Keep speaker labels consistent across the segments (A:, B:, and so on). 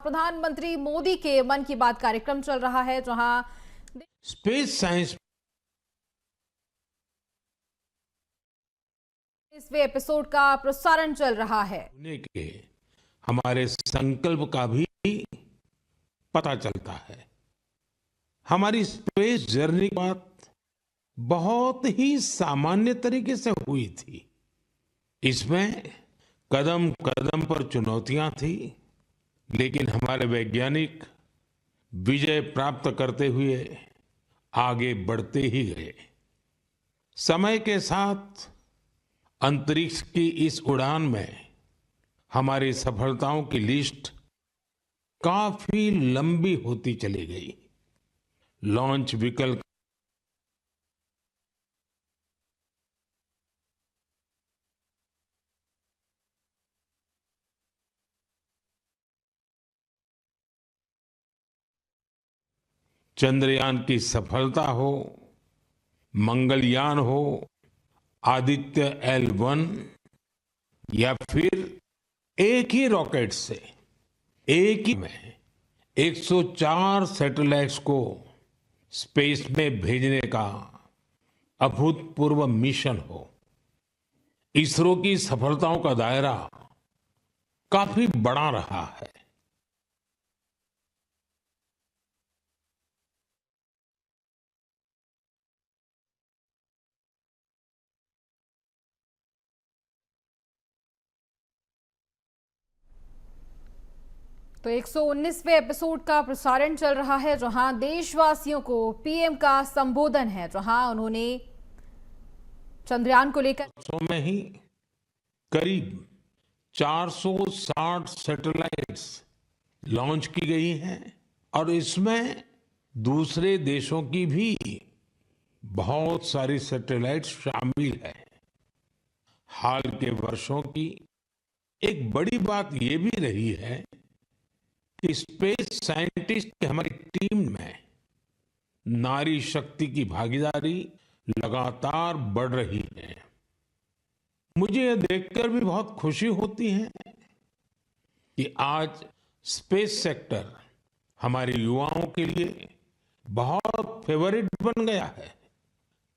A: प्रधानमंत्री मोदी के मन की बात कार्यक्रम चल रहा है, जहां
B: स्पेस साइंस
A: 20वें एपिसोड का प्रसारण चल रहा है।
B: के हमारे संकल्प का भी पता चलता है। हमारी स्पेस जर्नी की बात बहुत ही सामान्य तरीके से हुई थी। इसमें कदम कदम पर चुनौतियां थी, लेकिन हमारे वैज्ञानिक विजय प्राप्त करते हुए आगे बढ़ते ही गए। समय के साथ अंतरिक्ष की इस उड़ान में हमारी सफलताओं की लिस्ट काफी लंबी होती चली गई। लॉन्च व्हीकल चंद्रयान की सफलता हो, मंगलयान हो, आदित्य L1 या फिर एक ही रॉकेट से एक ही में 104 सैटेलाइट्स को स्पेस में भेजने का अभूतपूर्व मिशन हो। इसरो की सफलताओं का दायरा काफी बड़ा रहा है।
A: तो 119वें एपिसोड का प्रसारण चल रहा है, जहां देशवासियों को पीएम का संबोधन है, जहां उन्होंने चंद्रयान को लेकर
B: में ही करीब 460 सैटेलाइट्स लॉन्च की गई हैं और इसमें दूसरे देशों की भी बहुत सारी सैटेलाइट्स शामिल है। हाल के वर्षों की एक बड़ी बात यह भी रही है कि स्पेस साइंटिस्ट की हमारी टीम में नारी शक्ति की भागीदारी लगातार बढ़ रही है। मुझे यह देखकर भी बहुत खुशी होती है कि आज स्पेस सेक्टर हमारे युवाओं के लिए बहुत फेवरेट बन गया है।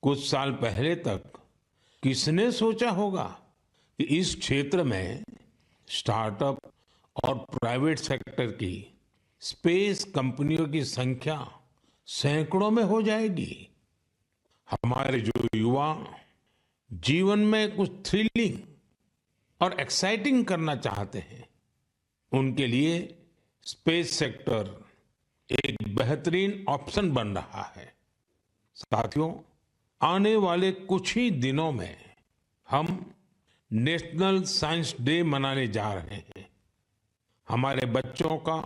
B: कुछ साल पहले तक किसने सोचा होगा कि इस क्षेत्र में स्टार्टअप और प्राइवेट सेक्टर की स्पेस कंपनियों की संख्या सैकड़ों में हो जाएगी। हमारे जो युवा जीवन में कुछ थ्रिलिंग और एक्साइटिंग करना चाहते हैं, उनके लिए स्पेस सेक्टर एक बेहतरीन ऑप्शन बन रहा है। साथियों, आने वाले कुछ ही दिनों में हम नेशनल साइंस डे मनाने जा रहे हैं। हमारे बच्चों का,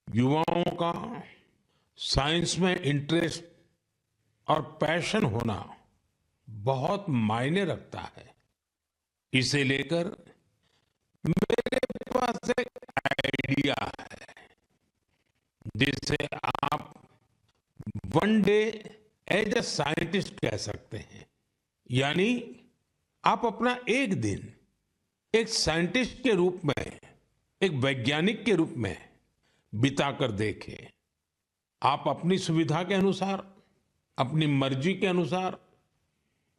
B: युवाओं का साइंस में इंटरेस्ट और पैशन होना बहुत मायने रखता है। इसे लेकर मेरे पास एक आइडिया है, जिसे आप one day as a scientist कह सकते हैं। यानी आप अपना एक दिन एक साइंटिस्ट के रूप में, एक वैज्ञानिक के रूप में बिताकर देखें। आप अपनी सुविधा के अनुसार, अपनी मर्जी के अनुसार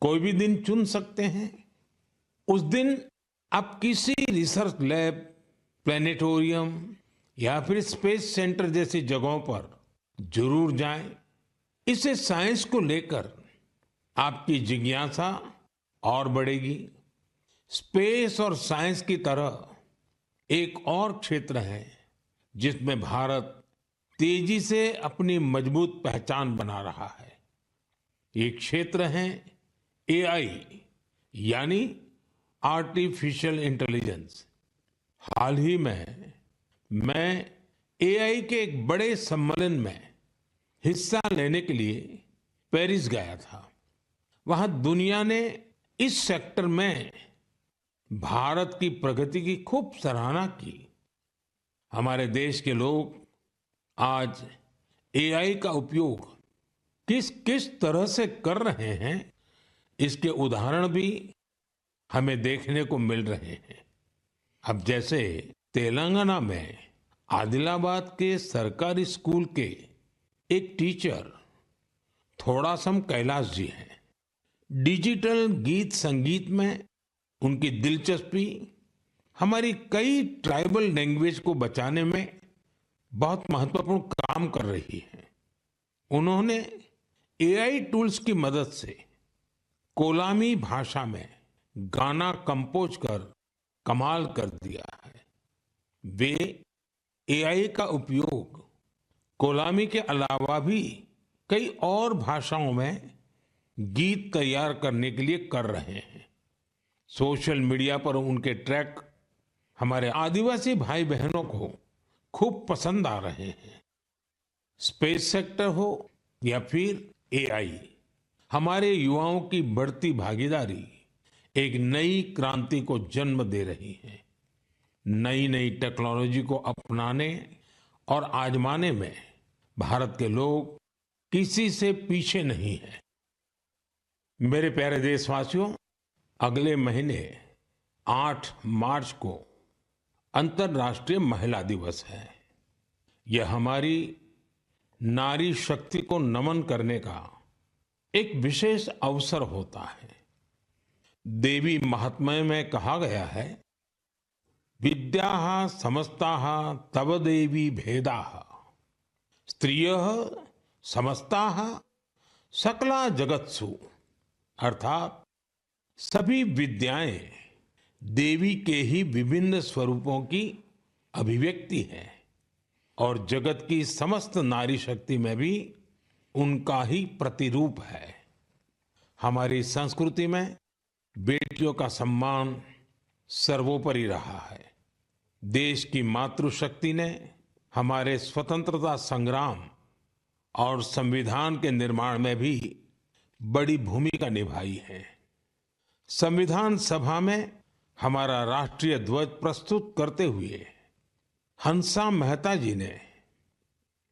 B: कोई भी दिन चुन सकते हैं। उस दिन आप किसी रिसर्च लैब, प्लेनेटोरियम या फिर स्पेस सेंटर जैसी जगहों पर जरूर जाएं। इससे साइंस को लेकर आपकी जिज्ञासा और बढ़ेगी। स्पेस और साइंस की तरह एक और क्षेत्र है जिसमें भारत तेजी से अपनी मजबूत पहचान बना रहा है। ये क्षेत्र है एआई, यानी आर्टिफिशियल इंटेलिजेंस। हाल ही में मैं एआई के एक बड़े सम्मेलन में हिस्सा लेने के लिए पेरिस गया था। वहां दुनिया ने इस सेक्टर में भारत की प्रगति की खूब सराहना की। हमारे देश के लोग आज एआई का उपयोग किस किस तरह से कर रहे हैं, इसके उदाहरण भी हमें देखने को मिल रहे हैं। अब जैसे तेलंगाना में आदिलाबाद के सरकारी स्कूल के एक टीचर थोड़ासम कैलाश जी हैं। डिजिटल गीत संगीत में उनकी दिलचस्पी हमारी कई ट्राइबल लैंग्वेज को बचाने में बहुत महत्वपूर्ण काम कर रही है। उन्होंने एआई टूल्स की मदद से कोलामी भाषा में गाना कंपोज कर कमाल कर दिया है। वे एआई का उपयोग कोलामी के अलावा भी कई और भाषाओं में गीत तैयार करने के लिए कर रहे हैं। सोशल मीडिया पर उनके ट्रैक हमारे आदिवासी भाई बहनों को खूब पसंद आ रहे हैं। स्पेस सेक्टर हो या फिर एआई, हमारे युवाओं की बढ़ती भागीदारी एक नई क्रांति को जन्म दे रही है। नई नई टेक्नोलॉजी को अपनाने और आजमाने में भारत के लोग किसी से पीछे नहीं हैं। मेरे प्यारे देशवासियों, अगले महीने 8 मार्च को अंतर्राष्ट्रीय महिला दिवस है। यह हमारी नारी शक्ति को नमन करने का एक विशेष अवसर होता है। देवी महात्म्य में कहा गया है, विद्याः समस्ताः तव देवी भेदाः स्त्रियः समस्ताः सकला जगत्सु। अर्थात सभी विद्याएं देवी के ही विभिन्न स्वरूपों की अभिव्यक्ति है और जगत की समस्त नारी शक्ति में भी उनका ही प्रतिरूप है। हमारी संस्कृति में बेटियों का सम्मान सर्वोपरि रहा है। देश की मातृशक्ति ने हमारे स्वतंत्रता संग्राम और संविधान के निर्माण में भी बड़ी भूमिका निभाई है। संविधान सभा में हमारा राष्ट्रीय ध्वज प्रस्तुत करते हुए हंसा मेहता जी ने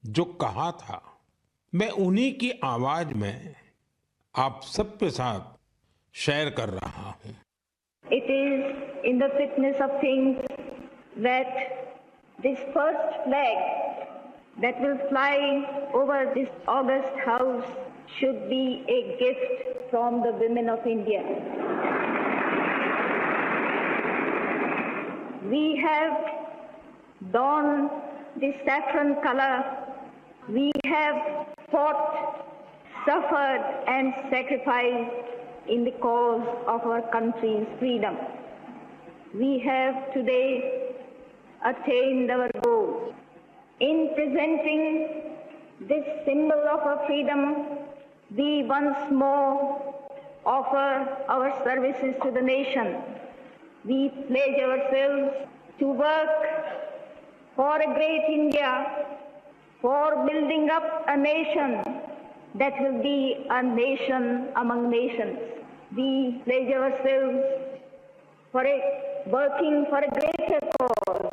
B: जो कहा था, मैं उन्हीं की आवाज में आप सबके साथ शेयर कर रहा हूं।
C: It is in the fitness of things that this first flag that will fly over this august house should be a gift from the women of India. We have donned the saffron color. We have fought, suffered and sacrificed in the cause of our country's freedom. We have today attained our goal. In presenting this symbol of our freedom, we once more offer our services to the nation. We pledge ourselves to work for a great India, for building up a nation that will be a nation among nations. We pledge ourselves for working for a greater cause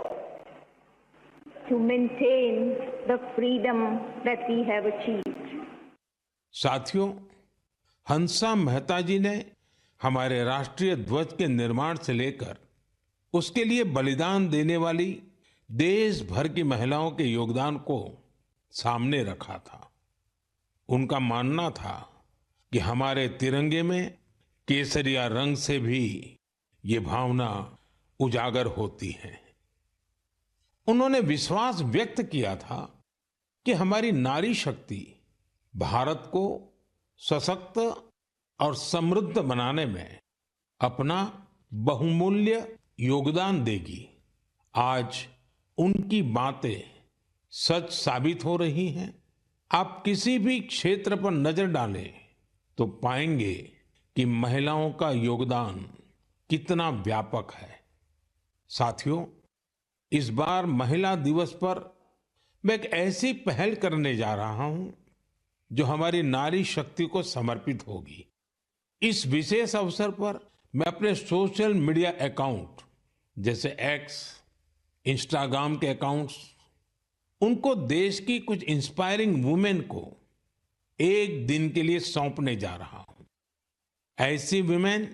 C: to maintain the freedom that we have achieved.
B: साथियों, हंसा मेहता जी ने हमारे राष्ट्रीय ध्वज के निर्माण से लेकर उसके लिए बलिदान देने वाली देश भर की महिलाओं के योगदान को सामने रखा था। उनका मानना था कि हमारे तिरंगे में केसरिया रंग से भी ये भावना उजागर होती है। उन्होंने विश्वास व्यक्त किया था कि हमारी नारी शक्ति भारत को सशक्त और समृद्ध बनाने में अपना बहुमूल्य योगदान देगी। आज उनकी बातें सच साबित हो रही हैं। आप किसी भी क्षेत्र पर नजर डालें तो पाएंगे कि महिलाओं का योगदान कितना व्यापक है। साथियों, इस बार महिला दिवस पर मैं एक ऐसी पहल करने जा रहा हूं जो हमारी नारी शक्ति को समर्पित होगी। इस विशेष अवसर पर मैं अपने सोशल मीडिया अकाउंट जैसे एक्स, इंस्टाग्राम के अकाउंट्स, उनको देश की कुछ इंस्पायरिंग वुमेन को एक दिन के लिए सौंपने जा रहा हूं। ऐसी वुमेन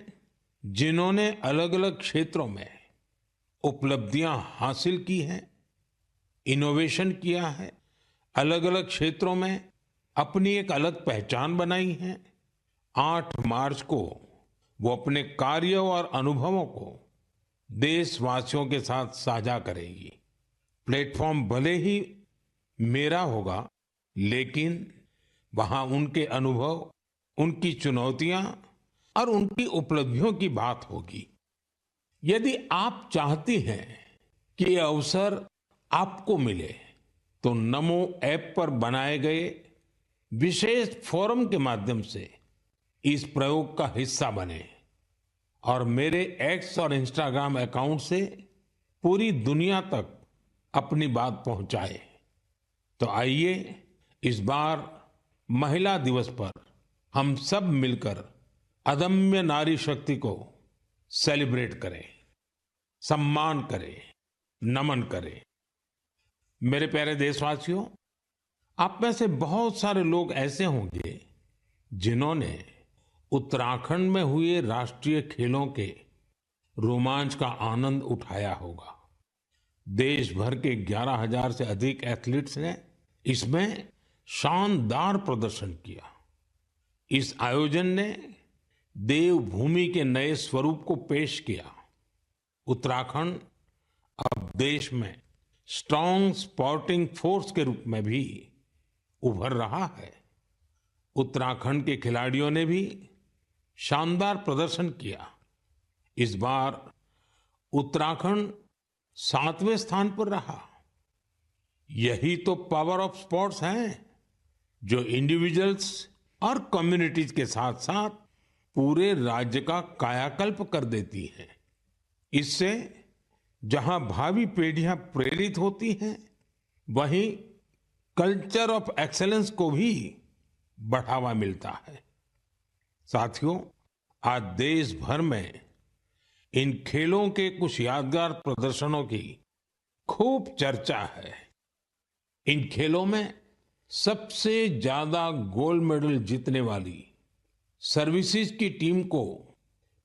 B: जिन्होंने अलग अलग क्षेत्रों में उपलब्धियां हासिल की हैं, इनोवेशन किया है, अलग अलग क्षेत्रों में अपनी एक अलग पहचान बनाई है। 8 मार्च को वो अपने कार्य और अनुभवों को देशवासियों के साथ साझा करेगी। प्लेटफॉर्म भले ही मेरा होगा, लेकिन वहां उनके अनुभव, उनकी चुनौतियां और उनकी उपलब्धियों की बात होगी। यदि आप चाहती हैं कि ये अवसर आपको मिले, तो नमो ऐप पर बनाए गए विशेष फोरम के माध्यम से इस प्रयोग का हिस्सा बने और मेरे एक्स और इंस्टाग्राम अकाउंट से पूरी दुनिया तक अपनी बात पहुंचाए। तो आइए इस बार महिला दिवस पर हम सब मिलकर अदम्य नारी शक्ति को सेलिब्रेट करें, सम्मान करें, नमन करें। मेरे प्यारे देशवासियों, आप में से बहुत सारे लोग ऐसे होंगे जिन्होंने उत्तराखंड में हुए राष्ट्रीय खेलों के रोमांच का आनंद उठाया होगा। देश भर के 11,000 से अधिक एथलीट्स ने इसमें शानदार प्रदर्शन किया। इस आयोजन ने देवभूमि के नए स्वरूप को पेश किया। उत्तराखंड अब देश में स्ट्रांग स्पोर्टिंग फोर्स के रूप में भी उभर रहा है। उत्तराखंड के खिलाड़ियों ने भी शानदार प्रदर्शन किया। इस बार उत्तराखंड 7वें स्थान पर रहा। यही तो पावर ऑफ स्पोर्ट्स है, जो इंडिविजुअल्स और कम्युनिटीज के साथ साथ पूरे राज्य का कायाकल्प कर देती है। इससे जहां भावी पीढ़ियां प्रेरित होती हैं, वहीं कल्चर ऑफ एक्सेलेंस को भी बढ़ावा मिलता है। साथियों, आज देश भर में इन खेलों के कुछ यादगार प्रदर्शनों की खूब चर्चा है। इन खेलों में सबसे ज्यादा गोल्ड मेडल जीतने वाली सर्विसेज की टीम को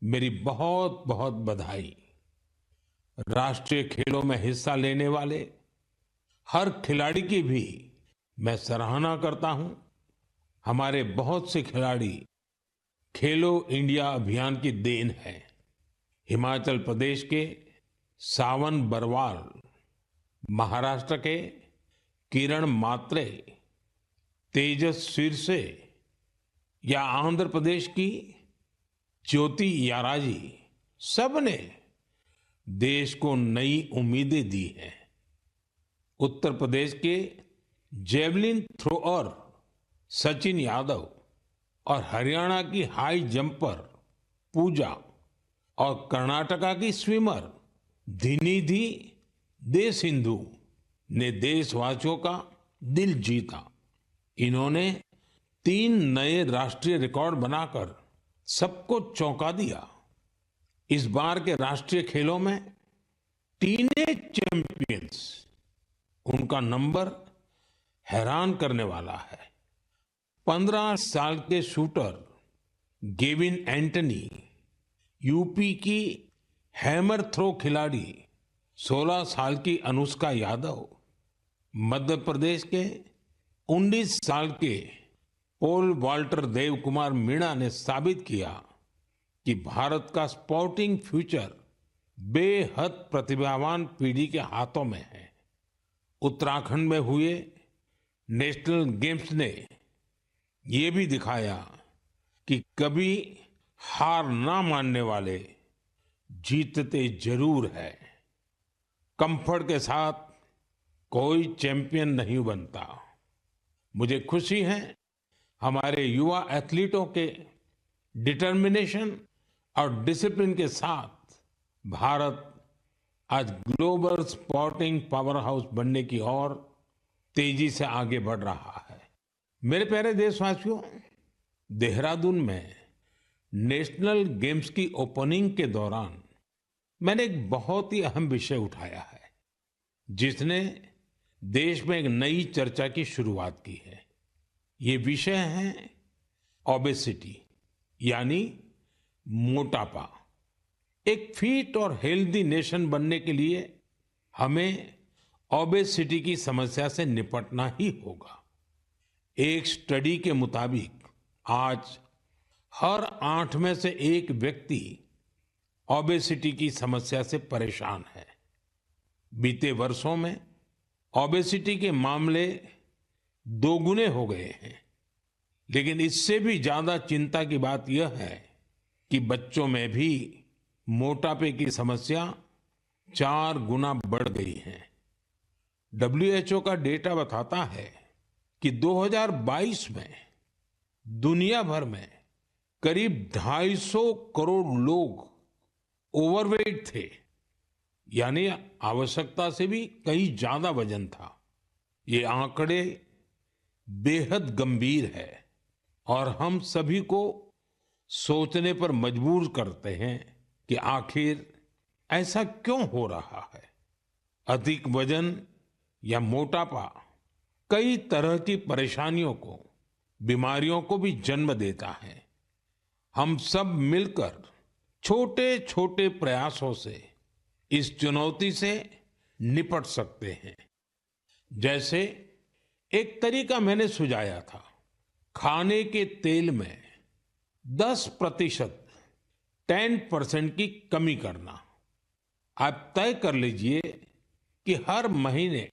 B: मेरी बहुत बहुत बधाई। राष्ट्रीय खेलों में हिस्सा लेने वाले हर खिलाड़ी की भी मैं सराहना करता हूं। हमारे बहुत से खिलाड़ी खेलो इंडिया अभियान की देन है। हिमाचल प्रदेश के सावन बरवाल, महाराष्ट्र के किरण मात्रे, तेजस सिरसे या आंध्र प्रदेश की ज्योति याराजी, सबने देश को नई उम्मीदें दी हैं। उत्तर प्रदेश के जेवलिन थ्रोअर सचिन यादव और हरियाणा की हाई जंपर पूजा और कर्नाटका की स्विमर धिनिधि दे सिंधु ने देशवासियों का दिल जीता। इन्होंने 3 नए राष्ट्रीय रिकॉर्ड बनाकर सबको चौंका दिया। इस बार के राष्ट्रीय खेलों में टीनेज चैंपियंस, उनका नंबर हैरान करने वाला है। 15 साल के शूटर गेविन एंटनी, यूपी की हैमर थ्रो खिलाड़ी 16 साल की अनुष्का यादव, मध्य प्रदेश के 19 साल के पोल वाल्टर देव कुमार मीणा ने साबित किया कि भारत का स्पोर्टिंग फ्यूचर बेहद प्रतिभावान पीढ़ी के हाथों में है। उत्तराखंड में हुए नेशनल गेम्स ने ये भी दिखाया कि कभी हार ना मानने वाले जीतते जरूर है। कंफर्ट के साथ कोई चैंपियन नहीं बनता। मुझे खुशी है हमारे युवा एथलीटों के डिटर्मिनेशन और डिसिप्लिन के साथ भारत आज ग्लोबल स्पोर्टिंग पावर हाउस बनने की ओर तेजी से आगे बढ़ रहा है। मेरे प्यारे देशवासियों, देहरादून में नेशनल गेम्स की ओपनिंग के दौरान मैंने एक बहुत ही अहम विषय उठाया है, जिसने देश में एक नई चर्चा की शुरुआत की है। ये विषय है ओबेसिटी, यानी मोटापा। एक फिट और हेल्दी नेशन बनने के लिए हमें ओबेसिटी की समस्या से निपटना ही होगा। एक स्टडी के मुताबिक आज हर 8 में से 1 व्यक्ति ओबेसिटी की समस्या से परेशान है। बीते वर्षों में ओबेसिटी के मामले दोगुने हो गए हैं, लेकिन इससे भी ज्यादा चिंता की बात यह है कि बच्चों में भी मोटापे की समस्या 4 गुना बढ़ गई है। WHO का डेटा बताता है कि 2022 में दुनिया भर में करीब 250 करोड़ लोग ओवरवेट थे, यानी आवश्यकता से भी कहीं ज्यादा वजन था। ये आंकड़े बेहद गंभीर है और हम सभी को सोचने पर मजबूर करते हैं कि आखिर ऐसा क्यों हो रहा है। अधिक वजन या मोटापा कई तरह की परेशानियों को, बीमारियों को भी जन्म देता है। हम सब मिलकर छोटे छोटे प्रयासों से इस चुनौती से निपट सकते हैं। जैसे एक तरीका मैंने सुझाया था, खाने के तेल में 10% 10% की कमी करना। आप तय कर लीजिए कि हर महीने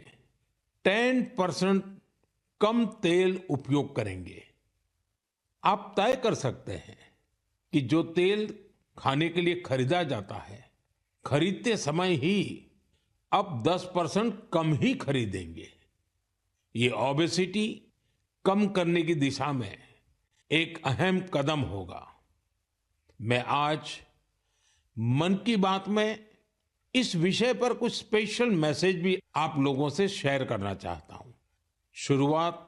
B: 10% कम तेल उपयोग करेंगे। आप तय कर सकते हैं कि जो तेल खाने के लिए खरीदा जाता है, खरीदते समय ही अब 10% कम ही खरीदेंगे। ये ओबेसिटी कम करने की दिशा में एक अहम कदम होगा। मैं आज मन की बात में इस विषय पर कुछ स्पेशल मैसेज भी आप लोगों से शेयर करना चाहता हूं। शुरुआत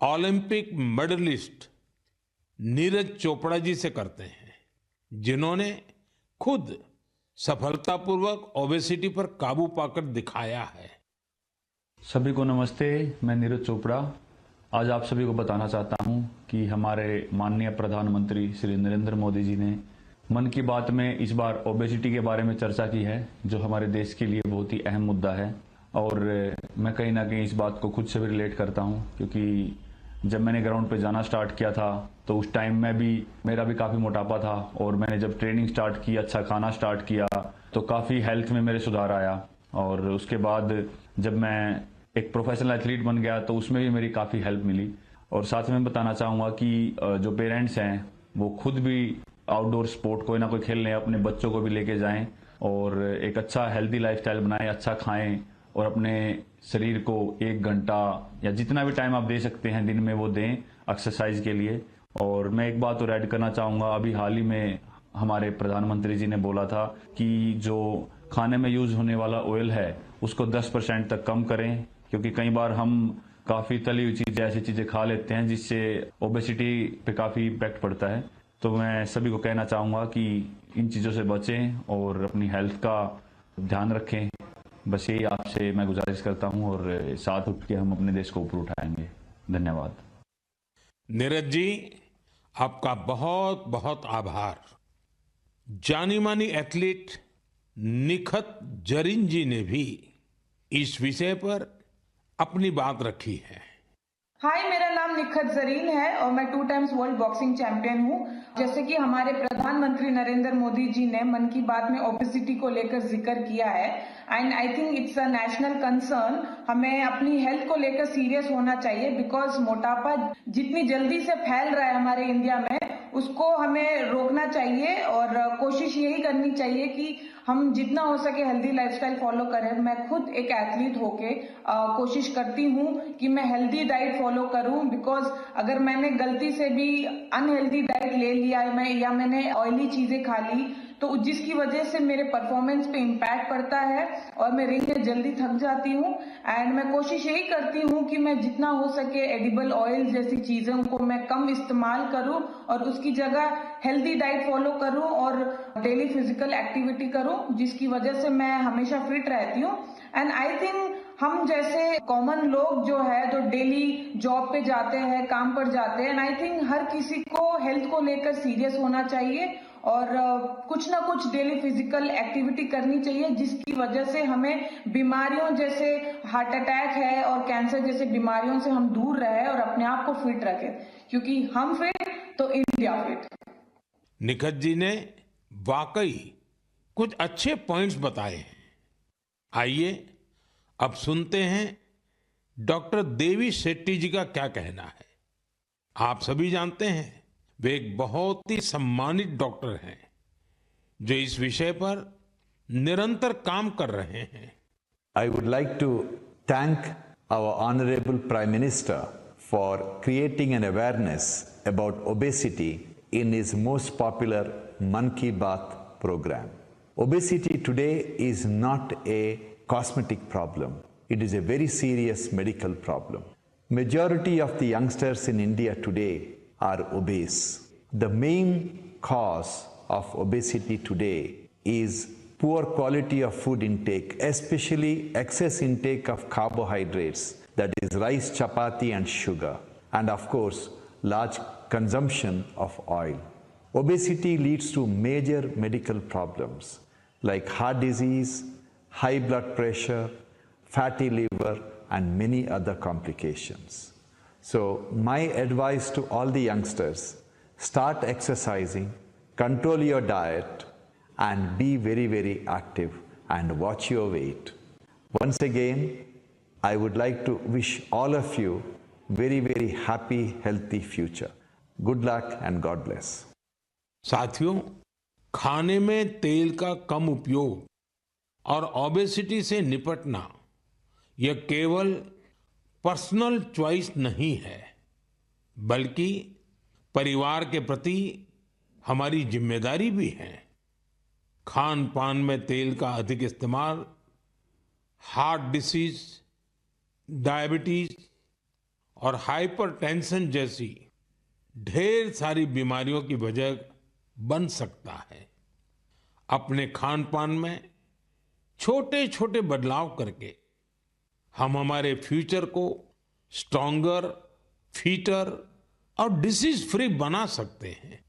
B: ओलंपिक मेडलिस्ट नीरज चोपड़ा जी से करते हैं, जिन्होंने खुद सफलतापूर्वक ओबेसिटी पर काबू पाकर दिखाया है।
D: सभी को नमस्ते, मैं नीरज चोपड़ा आज आप सभी को बताना चाहता हूं कि हमारे माननीय प्रधानमंत्री श्री नरेंद्र मोदी जी ने मन की बात में इस बार ओबेसिटी के बारे में चर्चा की है, जो हमारे देश के लिए बहुत ही अहम मुद्दा है। और मैं कहीं ना कहीं इस बात को खुद से भी रिलेट करता हूं, क्योंकि जब मैंने ग्राउंड पे जाना स्टार्ट किया था तो उस टाइम में भी मेरा भी काफ़ी मोटापा था, और मैंने जब ट्रेनिंग स्टार्ट की, अच्छा खाना स्टार्ट किया, तो काफ़ी हेल्थ में मेरे सुधार आया। और उसके बाद जब मैं एक प्रोफेशनल एथलीट बन गया तो उसमें भी मेरी काफ़ी हेल्प मिली। और साथ में बताना चाहूँगा कि जो पेरेंट्स हैं वो खुद भी आउटडोर स्पोर्ट कोई ना कोई खेल लें, अपने बच्चों को भी लेके जाएं और एक अच्छा हेल्दी लाइफस्टाइल बनाएं, अच्छा खाएं और अपने शरीर को 1 घंटा या जितना भी टाइम आप दे सकते हैं दिन में वो दें एक्सरसाइज के लिए। और मैं एक बात और ऐड करना चाहूँगा, अभी हाल ही में हमारे प्रधानमंत्री जी ने बोला था कि जो खाने में यूज होने वाला ऑयल है उसको 10% तक कम करें, क्योंकि कई बार हम काफ़ी तली हुई चीज़ें, ऐसी चीज़ें खा लेते हैं जिससे ओबेसिटी पे काफ़ी इम्पैक्ट पड़ता है। तो मैं सभी को कहना चाहूँगा कि इन चीज़ों से बचें और अपनी हेल्थ का ध्यान रखें। बस यही आपसे मैं गुजारिश करता हूँ और साथ उठ के हम अपने देश को ऊपर उठाएंगे। धन्यवाद।
B: नीरज जी, आपका बहुत बहुत आभार। जानी मानी एथलीट निखत जरीन जी ने भी इस विषय पर अपनी बात रखी है।
E: हाय, मेरा नाम निखत जरीन है और मैं 2 टाइम्स वर्ल्ड बॉक्सिंग चैंपियन हूँ। जैसे कि हमारे प्रधानमंत्री नरेंद्र मोदी जी ने मन की बात में ओबेसिटी को लेकर जिक्र किया है, and I think it's a national concern. हमें अपनी हेल्थ को लेकर सीरियस होना चाहिए, बिकॉज मोटापा जितनी जल्दी से फैल रहा है हमारे इंडिया में, उसको हमें रोकना चाहिए और कोशिश यही करनी चाहिए कि हम जितना हो सके हेल्दी लाइफस्टाइल फॉलो करें। मैं खुद एक एथलीट होके कोशिश करती हूँ कि मैं हेल्दी डाइट फॉलो करूँ, बिकॉज अगर मैंने गलती से भी अनहेल्दी डाइट ले लिया है या मैंने ऑयली चीजें खा ली, तो जिसकी वजह से मेरे परफॉर्मेंस पे इम्पैक्ट पड़ता है और मैं रिंग में जल्दी थक जाती हूँ। एंड मैं कोशिश यही करती हूँ कि मैं जितना हो सके एडिबल ऑयल जैसी चीजों को मैं कम इस्तेमाल करूँ और उसकी जगह हेल्दी डाइट फॉलो करूँ और डेली फिजिकल एक्टिविटी करूँ, जिसकी वजह से मैं हमेशा फिट रहती हूँ। एंड आई थिंक हम जैसे कॉमन लोग जो है, जो डेली जॉब पे जाते हैं, काम पर जाते हैं, एंड आई थिंक हर किसी को हेल्थ को लेकर सीरियस होना चाहिए और कुछ ना कुछ डेली फिजिकल एक्टिविटी करनी चाहिए, जिसकी वजह से हमें बीमारियों जैसे हार्ट अटैक है और कैंसर जैसे बीमारियों से हम दूर रहे और अपने आप को फिट रखें, क्योंकि हम फिट तो इंडिया फिट।
B: निखत जी ने वाकई कुछ अच्छे पॉइंट्स बताए हैं। आइए अब सुनते हैं डॉक्टर देवी शेट्टी जी का क्या कहना है। आप सभी जानते हैं वे एक बहुत ही सम्मानित डॉक्टर हैं जो इस विषय पर निरंतर काम कर रहे हैं।
F: I would like to thank our Honorable Prime Minister for creating an awareness about obesity in his most popular Mann Ki Baat program. Obesity today is not a cosmetic problem. It is a very serious medical problem. Majority of the youngsters in India today are obese. The main cause of obesity today is poor quality of food intake, especially excess intake of carbohydrates, that is rice, chapati and sugar, and of course large consumption of oil. Obesity leads to major medical problems like heart disease, high blood pressure, fatty liver and many other complications. So my advice to all the youngsters, start exercising, control your diet and be very, very active and watch your weight. Once again, I would like to wish all of you very, very happy, healthy future. Good luck and God bless.
B: साथियों, खाने में तेल का कम उपयोग और obesity से निपटना यह केवल पर्सनल चॉइस नहीं है, बल्कि परिवार के प्रति हमारी जिम्मेदारी भी है। खान पान में तेल का अधिक इस्तेमाल हार्ट डिसीज, डायबिटीज और हाइपरटेंशन जैसी ढेर सारी बीमारियों की वजह बन सकता है। अपने खान पान में छोटे छोटे बदलाव करके हम हमारे फ्यूचर को स्ट्रॉन्गर, फिटर और डिसीज फ्री बना सकते हैं।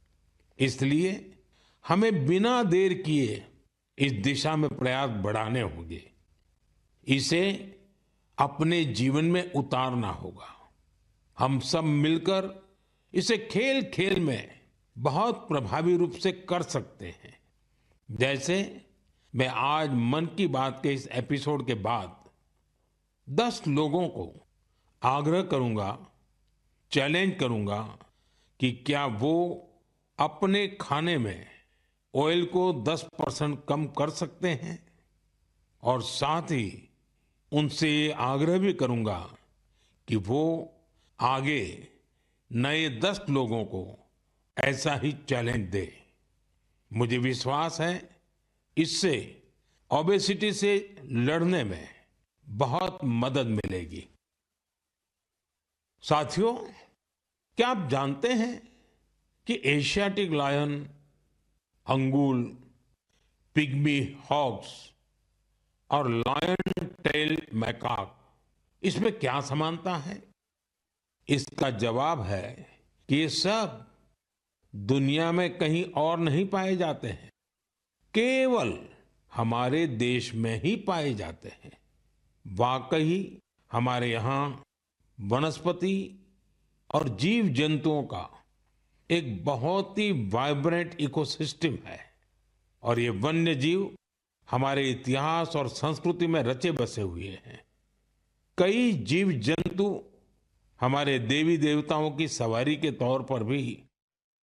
B: इसलिए हमें बिना देर किए इस दिशा में प्रयास बढ़ाने होंगे। इसे अपने जीवन में उतारना होगा। हम सब मिलकर इसे खेल खेल में बहुत प्रभावी रूप से कर सकते हैं। जैसे मैं आज मन की बात के इस एपिसोड के बाद 10 लोगों को आग्रह करूंगा, चैलेंज करूंगा कि क्या वो अपने खाने में ऑयल को 10% कम कर सकते हैं, और साथ ही उनसे ये आग्रह भी करूंगा कि वो आगे नए 10 लोगों को ऐसा ही चैलेंज दे। मुझे विश्वास है इससे ओबेसिटी से लड़ने में बहुत मदद मिलेगी। साथियों, क्या आप जानते हैं कि Asiatic lion, Angul, pygmy hogs और लायन टेल मैकाक, इसमें क्या समानता है? इसका जवाब है कि ये सब दुनिया में कहीं और नहीं पाए जाते हैं, केवल हमारे देश में ही पाए जाते हैं। वाकई हमारे यहाँ वनस्पति और जीव जंतुओं का एक बहुत ही वाइब्रेंट इकोसिस्टम है, और ये वन्य जीव हमारे इतिहास और संस्कृति में रचे बसे हुए हैं। कई जीव जंतु हमारे देवी देवताओं की सवारी के तौर पर भी